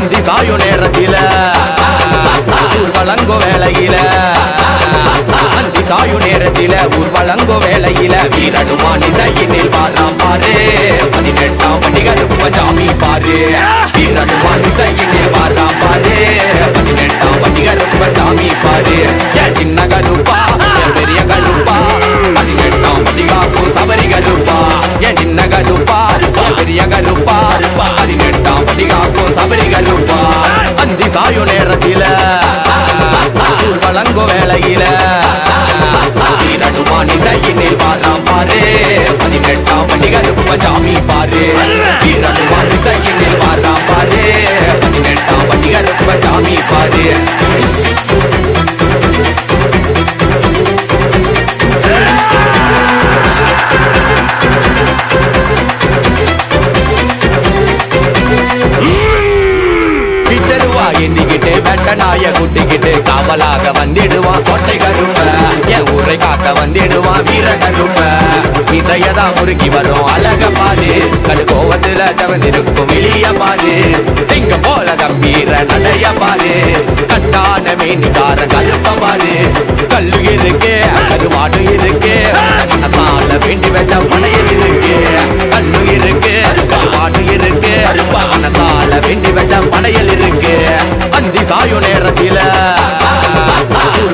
அந்தி சாயு நேரத்தில வழங்கோ வேளையில அந்தி சாயு நேரத்தில வழங்கோ வேளையில வீரனுமான் இசையினில் வாராம் பாரு 18ஆம் படி கருப்ப சாமி பாரு வீரனுமான் இசையினில் வாராம் பாரு 18ஆம் படி கருப்ப சாமி பாரு சின்ன கருப்பா பெரிய கருப்பா 18ஆம் படி காக்கும் சபரி கருப்பா சின்ன கருப்பா பெரிய கருப்பா 18ஆம் படி காக்கும் சபரி கருப்பா அந்தி சாயு நேரத்தில வழங்கோ வேளையில வீரனுமான் இசையினில் வாராம் பாரு 18ஆம் படி கருப்ப சாமி பாரு வீரனுமான் இசையினில் வாராம் பாரு 18ஆம் படி கருப்ப சாமி பாரு எண்ணிக்கிட்டு வெட்ட நாய குட்டிக்கிட்டு காவலாக வந்திடுவான் கோட்டை கருப்ப என் ஊரை காக்க வந்திடுவான் வீர கருப்ப இதையதா முறுக்கி வரும் அழக பாரு கடு கோவத்துல தவந்திருக்கும் வெளிய பாரு திங்க போல கம்பீர நடைய பாரு கட்டான மேனிக்கார கருப்ப பாரு கல்லு இருக்கு கருவாடு இருக்கு மனசால வேண்டி வெட்ட பனையில் இருக்கு கல்லு இருக்கு கருவாடு இருக்கு மனசால வேண்டி வெட்ட பனையில் இருக்கு அந்தி சாயு நேரத்தில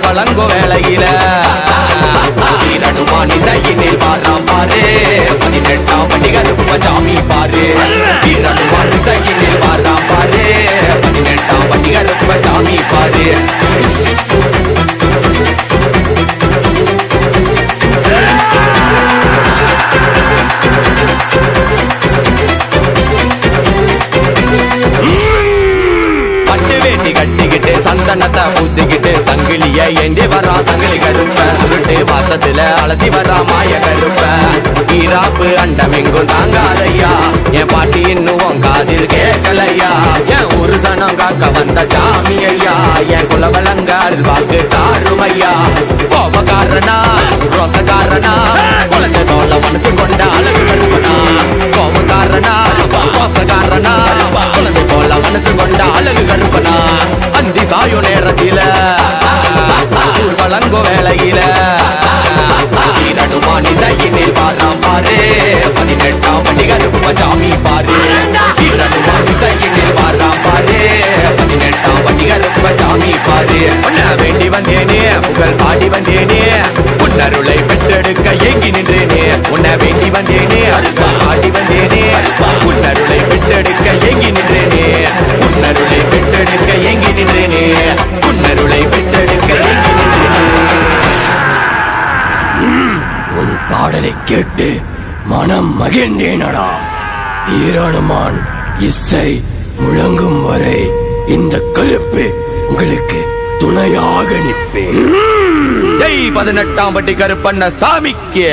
வழங்கோ வேளையில வீரனுமான் இசையினில் வாராம் பாரு 18ஆம் படி கருப்ப சாமி பாரு வீரனுமான் இசையினில் வாராம் பாரு 18ஆம் படி கருப்ப சாமி பாரு கட்டிக்கிட்டு சந்தனத்தை பூசிக்கிட்டு சங்கிலிய ஏந்தி வரா சங்கிலி கருப்ப சுருட்டு வாசத்துல அலசி வரா மாய கருப்ப ஈராப்பு அண்டமெங்கும் தாங்காதையா என் பாட்டி இன்னும் காதில் கேட்கலையா என் ஒரு சனம் காக்க வந்த சாமி ஐயா என் குலவலங்கால் வாக்கு தாருமையா கோபக்காரனா ரோசக்காரனா குழந்தை தோல மனசு கொண்ட அழகு கருப்பனா கோபக்காரனா ரோசக்காரனா குழந்தை போல மனசு கொண்ட அழகு கருப்பனா அந்தி சாயு நேரத்தில வழங்கோ வேளையில வீரனுமான் இசையினில் வாராம் பாரு 18ஆம் படி கருப்ப சாமி பாரு வீரனுமான் இசையினில் வாராம் பாரு 18ஆம் படி கருப்ப சாமி பாரு உன்னை வேண்டி வந்தேனே புகழ் பாடி வந்தேனே உன்னருளை பெற்றெடுக்க ஏங்கி நின்றேனே உன்னை வேண்டி வந்தேனே பாடி வந்தேனே உன்னருளை பெற்றெடுக்க ஏங்கி நின்றேனே உன்னருளை பெற்றெடுக்க ஏங்கி நின்றேனே உன்னருளை பெற்றெடுக்க ஏங்கி நின்றேனே உன் பாடலை கேட்டு மனம் மகிழ்ந்தேனடா வீரனுமான் இசை முழங்கும் வரை இந்த கருப்பு உங்களுக்கு துணையாக நிற்பேன். 18ஆம் பட்டி கருப்பண்ண சாமிக்கு